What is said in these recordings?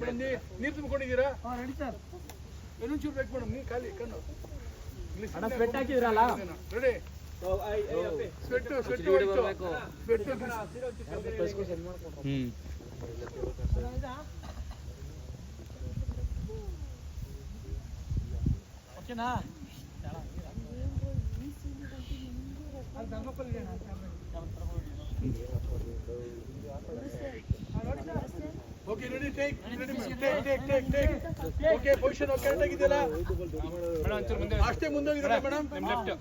Madam ನೀರು ತುಂಬಿಕೊಂಡಿದ್ದೀರಾ? Ready sir. ಇನ್ನೊಂಚೂರು ಬೇಕು madam, ನೀರು ಖಾಲಿ ಕಣ್ಣು. ಸ್ವೆಟ್ ಹಾಕಿದ್ರಲ್ಲ? ರೆಡಿ. ಸ್ವೆಟ್ ಓಕೆನಾ? Okay ready, take okay. Position correct ಆಗಿದೆಯಲ್ಲ ಮೇಡಮ್? ಅಷ್ಟೇ ಮುಂದೆ ಹೋಗಿದ್ರಲ್ಲ ಮೇಡಮ್?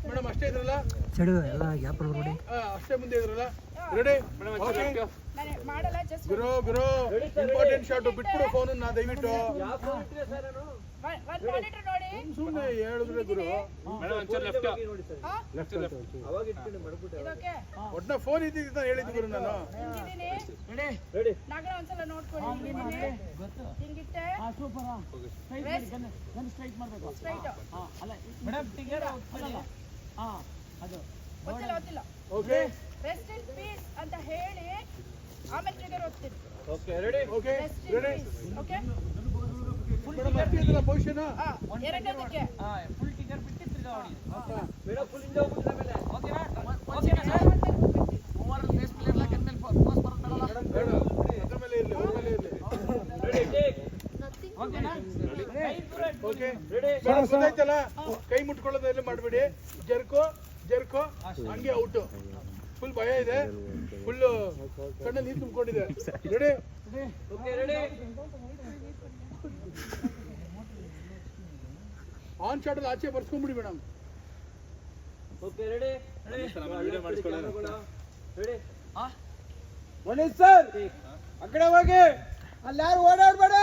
ಮೇಡಮ್ ಅಷ್ಟೇ ಇದ್ರಲ್ಲ? ಅಷ್ಟೇ ಮುಂದೆ ಇದ್ರಲ್ಲ? ರೆಡಿ. ಗುರು ಇಂಪಾರ್ಟೆಂಟ್ ಶಾಟ್ ಬಿಟ್ಬಿಡು ಫೋನ್ ನಾ ದಯವಿಟ್ಟು. ಸುಮ್ಮನೆ ಹೇಳಿದ್ರೆ ಗುರು ಒಟ್ನ ಫೋನ್ ಇದ್ದಿದ್ದ ಹೇಳಿದ್ದು ಗುರು ನಾನು. ಓಕೆ ರೆಸ್ಟ್ ಇನ್ ಪೀಸ್ ಅಂತ ಹೇಳಿ ಆಮೇಲೆ ಟ್ರಿಗರ್ ಒತ್ತೀನಿ. Okay ready. Okay ready. Okay madam ಅಷ್ಟೇ ಇದಲ್ಲ ಪೊಸಿಷನ್? ಎರಡನೇದಕ್ಕೆ ಫುಲ್ ಟಿಗರ್ ಬಿಟ್ಟು ತಿರ್ಗಾ ಹೊಡಿ ಮೇಡಮ್. ಫುಲ್ ಇಂದ ಹೋಗ್ಬಿಟ್ರೆ ಮೇಲೆ ಓಕೆನಾ? ಓಕೆನಾ sir? Over base player lock ಮೇಲೆ ಪೋಸ್ ಬರುತ್ತಲ್ಲ ಬೇಡ, ಅದ್ರ ಮೇಲೆ ಇರಲಿ, ಅದ್ರ ಮೇಲೆ ಇರಲಿ. Ready take. ಓಕೆನಾ? Okay ready. ಮೇಡಮ್ ಗೊತ್ತಾಯ್ತಲ್ಲ, ಕೈ ಮುಟ್ಕೊಳ್ಳೋದೆಲ್ಲ ಮಾಡಬೇಡಿ. ಜರ್ಕೋ ಹಂಗೆ ಔಟ್. ಫುಲ್ ಭಯ ಇದೆ, ಫುಲ್ ಕಣ್ಣಲ್ಲಿ ನೀರು ತುಂಬಿಕೊಂಡಿದೆ. Ready. Okay ready. On shot ಅಲ್ಲಿ ಆಚೆ ಬರ್ಸ್ಕೊಂಡ್ಬಿಡಿ ಮೇಡಮ್. Okay ready. ವಿಡಿಯೋ ಮಾಡಿಸ್ಕೊಳ್ಳೋಣ. ರೆಡಿ. ಮನೀಶ್ ಸರ್ ಆ ಕಡೆ ಹೋಗಿ, ಅಲ್ಲಿ ಯಾರು ಓಡಾಡ್ಬೇಡ.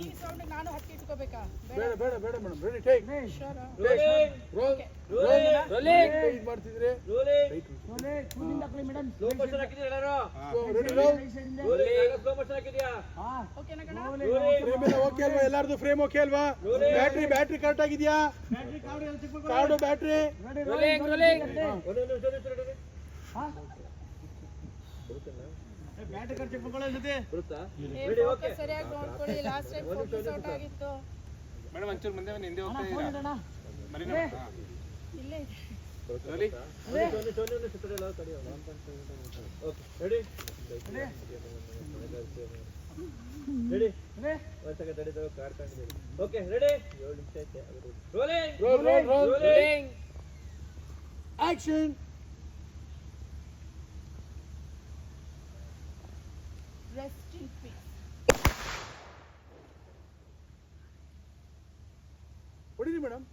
ಈ ಸೌಂಡ್ ನಾನು ಹತ್ತಿ ಇಟ್ಕೋಬೇಕಾ? ಬೇಡ ಮೇಡಮ್. Ready take. ರೋಲ್ ಇದು ಮಾಡ್ತಿದ್ರಿ. ಸ್ಲೋ ಮೋಷನ್ ಹಾಕಿದ್ದೀರಾ ಎಲ್ಲರೂ? Ready roll. ಸ್ಲೋ ಮೋಷನ್ ಹಾಕಿದ್ಯಾ? ಓಕೆನಾ ಕಣ? ಫ್ರೇಮ್ ಎಲ್ಲ ಓಕೆ ಅಲ್ವಾ? ಎಲ್ಲಾರ್ದು ಫ್ರೇಮ್ ಓಕೆ ಅಲ್ವಾ? ಬ್ಯಾಟ್ರಿ ಕರೆಕ್ಟ್ ಆಗಿದ್ಯಾ? ಕಾರ್ಡು ಬ್ಯಾಟ್ರಿ ರೋಲಿಂಗ್ ಬ್ಯಾಟ್ ಕರ್ ಚೆಕ್ ಮಾಡ್ಕೊಳ್ಳೋ ಜೊತೆ ಬರುತ್ತಾ? ರೆಡಿ. ಓಕೆ ಸರಿಯಾಗಿ ನೋಡ್ಕೊಳ್ಳಿ. ಲಾಸ್ಟ್ ಟೈಮ್ ಫೋಕಸ್ ಔಟ್ ಆಗಿತ್ತು ಮೇಡಮ್. ಒಂಚೂರು ಮುಂದೆ ಹಿಂದೆ ಹೋಗ್ತಾ ಇದ್ದೀರಾ? ಮರಿನಾ? ಇಲ್ಲೇ ಇದೆ. ರೋಲಿ. Okay ready. ರೆಡಿ. ಒಂದು ಸೆಕೆಂಡ್ ತಡಿ, ಕಾರ್ಡ್ ತಗೊಂಡಿದ್ದೀನಿ. Okay ready. 7 ನಿಮಿಷ ಐತೆ. Rolling action. Rest in peace. ಹೊಡಿರಿ ಮೇಡಮ್,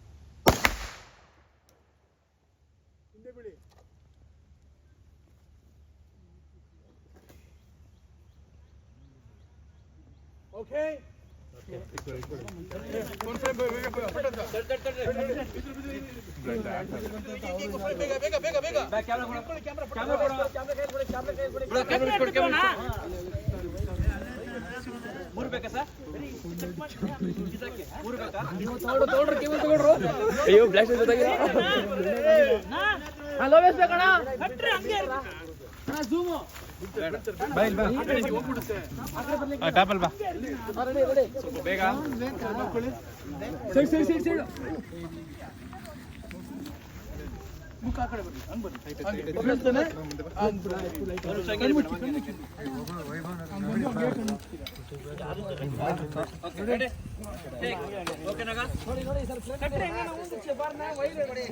ಹಿಂದೆ ಬಿಡಿ. ಓಕೆ ಒಂದು ಫ್ರೇಮ್ ಬೇಗ ಮೂರು ಬೇಕಾ ಸರ್? ಮೂರು ಬೇಕಾ? ಅಯ್ಯೋ ಫ್ಲಾಶ್ ಜೊತೆಗೆ ಹಲೋ ವೇಸ್ ಬೇಕಣ್ಣ? ಕಟ್ರಿ ಹಂಗೆ ಅಣ್ಣ. ಝೂಮ್ ಹೋಗ್ಬಿಡುತ್ತೆ. ಟಾಪಲ್ ಬಾ ರೆಡಿ. ಸ್ವಲ್ಪ ಬೇಗ. ಸೈಡ್ ಮುಖ ಆ ಕಡೆ ಬನ್ನಿ, ಹಂಗೆ ಬನ್ನಿ. ಹೇಳ್ತಾನೆ ಓಕೆನಾಗ? ನೋಡಿ ಸರ್ ಕಟ್ರಿ ಹಂಗೆ ನಾವು ಒಂದು ಚೆಬಾರ್ನ ವೈರ್ ಮಾಡಿ.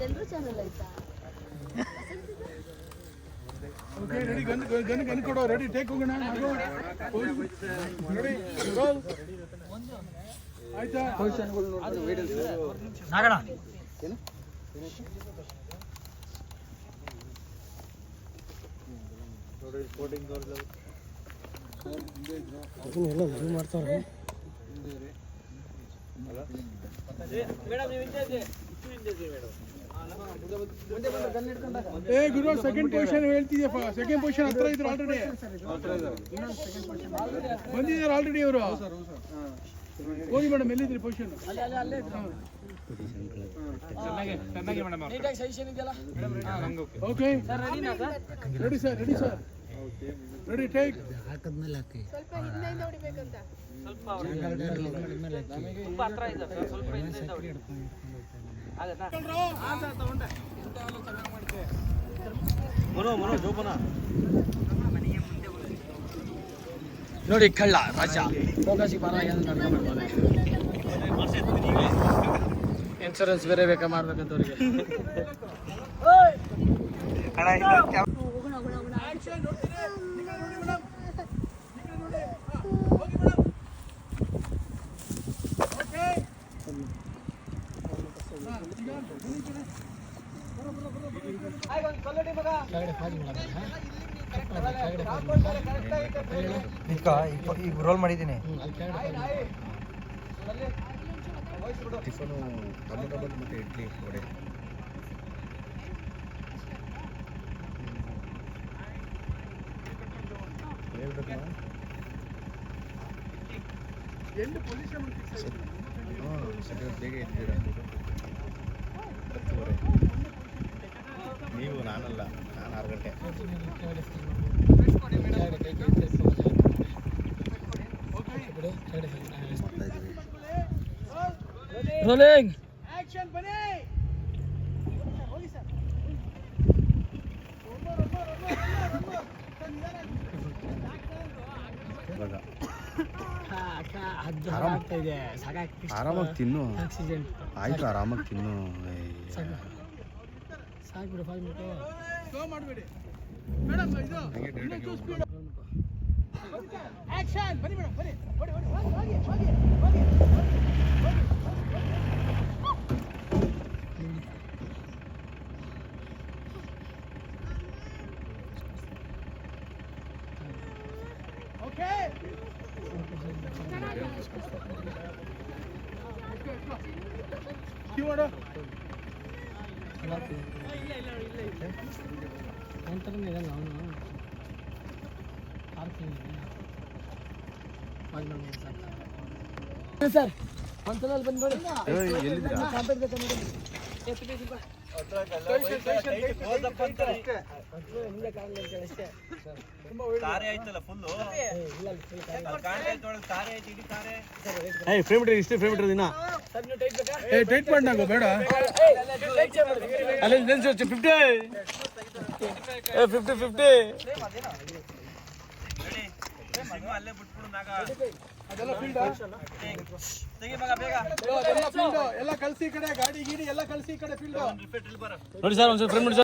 ಎಲ್ಲರೂ ಚಾನಲ್ ಆಯ್ತಾ? Okay ready. ಗನ್ ಕೊಡೋ. ರೆಡಿ ಟೇಕ್ ಹೋಗೋಣ. Ready roll. ಆಯ್ತಾ? ನಾಗಣ್ಣ ನೋಡಿ ಸ್ಪೋರ್ಟಿಂಗ್ ಮೇಡಮ್ ನೀವು ಹಿಂದೆ ಏ ಗುರು, ಸೆಕೆಂಡ್ ಪೊಸಿಷನ್ ಹೇಳ್ತಿದ್ಯಪ್ಪ. ಸೆಕೆಂಡ್ ಪೊಸಿಷನ್ ಹತ್ರ ಇದ್ರು ಆಲ್ರೆಡಿ ಬಂದಿದ್ದಾರೆ ಆಲ್ರೆಡಿ ಅವರು. ಹೋಗಿ ಮೇಡಮ್, ಎಲ್ಲಿದ್ರಿ ಪೊಸಿಷನ್? ಚೆನ್ನಾಗಿ ಚೆನ್ನಾಗಿ ಮೇಡಮ್ ನೀಟಾಗಿ ಸಜೆಷನ್ ಇದೆಯಲ್ಲ ನಂಗೆ ಓಕೆ ಓಕೆ ರೆಡಿನಾ sir ready sir ready take ಸ್ವಲ್ಪ ಹಿಂದೆಯಿಂದ ಹೊಡಿಬೇಕಂತ ತುಂಬಾ ಹತ್ರ ಇದೆ ಸರ್, ಸ್ವಲ್ಪ ಹಿಂದೆಯಿಂದ ಹೊಡಿ. ಆಗತ್ತಾ? ಹಾ ಸರ್, ತಗೊಂಡೆ. ಮನೋ ಜೋಪನ ನೋಡಿ ಕಳ್ಳ ರಾಜ ಫೋಕಸಿಗೆ ಬರ ಇನ್ಶೂರೆನ್ಸ್ ಬೇರೆ ಬೇಕಾ ಮಾಡ್ಬೇಕಂತ ಅವ್ರಿಗೆ ಆಕ್ಷನ್ ನೋಡ್ತೀರಿ ಈ ಕಡೆ ನೋಡಿ ಮೇಡಮ್ ಈ ಕಡೆ ನೋಡಿ ಹೋಗಿ ಮೇಡಮ್ ಓಕೆ ಈಗ ರೋಲ್ ಮಾಡಿದ್ದೀನಿ. ಟಿಫನು ಟೊಮೊಟೊ ಬಾತ್ ಮತ್ತು ಇಡ್ಲಿ ವಡೆ. ಎಂದು ಪೊಲೀಸ್ ಸರಿ ಬೇಗ ಇದ್ದೀರಾ? 10:30. ನೀವು ನಾನಲ್ಲ, ನಾನು 6 ಗಂಟೆ. ರೋಲಿಂಗ್ ಆಕ್ಷನ್ ಬನ್ನಿ ಹೋಗಿ ಸರ್ ಆಗ್ತಾ ಇದೆ ಸಾಕಾಗ್ತಿದೆ ಆರಾಮಾಗಿ ತಿನ್ನು. ಆಕ್ಸಿಡೆಂಟ್ ಆಯ್ತು, ಆರಾಮಾಗಿ ತಿನ್ನು. ಸಾಕ್ಬಿಡು 5 ಮಿನಿಟ್ ಸ್ಲೋ ಮಾಡಬೇಡಿ ಮೇಡಮ್ ಇದು ಇನ್ನೊಂದು ಸ್ಪೀಡ್ ಆಕ್ಷನ್ ಬನ್ನಿ ಮೇಡಮ್ ಬನ್ನಿ ಹೋಗಿ ಓಕೆ ಕ್ಯೂ ಮಾಡು ಸರ್ ಒಂದ್ಸಲ ಬಂದು ನೋಡಿ ಎಲ್ಲಿದ್ದೀರಾ? ಕಾಂಪೇಟ್ ಬೇಕಾ ನೋಡಿ ಹಿಂದೆ ಕಾಣಲಿ ಅಂತ ಅಷ್ಟೇ ತಾರೆ ಆಯ್ತಲ್ಲ ಫುಲ್ಲು. ತಾರೆ ಆಯ್ತು, ಇಡೀ ತಾರೆ. ಸರ್ ನೀವು ಟೈಟ್ ಬೇಕಾ ಏ ಟೈಟ್ ಮಾಡಿ ನಂಗು ಬೇಡ ಅಲ್ಲಿ ನಿಲ್ಸು 50 ರೆಡಿ? ಸಿಂಹ ಅಲ್ಲೇ ಬಿಟ್ಬಿಡು ನಾಗ. ಅದೆಲ್ಲ ಫೀಲ್ಡ್ ತೆಗಿ ಮಗ ಬೇಗ. ಅದೆಲ್ಲ ಫೀಲ್ಡ್ ಎಲ್ಲ ಕಳ್ಸಿ ಈ ಕಡೆ ಗಾಡಿ ಗೀಡಿ ಎಲ್ಲ ಕಳ್ಸಿ ಈ ಕಡೆ ಫೀಲ್ಡ್ ರಿಪೀಟ್ ಇಲ್ಲಿ ಬರ. ನೋಡಿ ಸರ್ ಒಂದ್ಸಲ ಫ್ರೆಂಡ್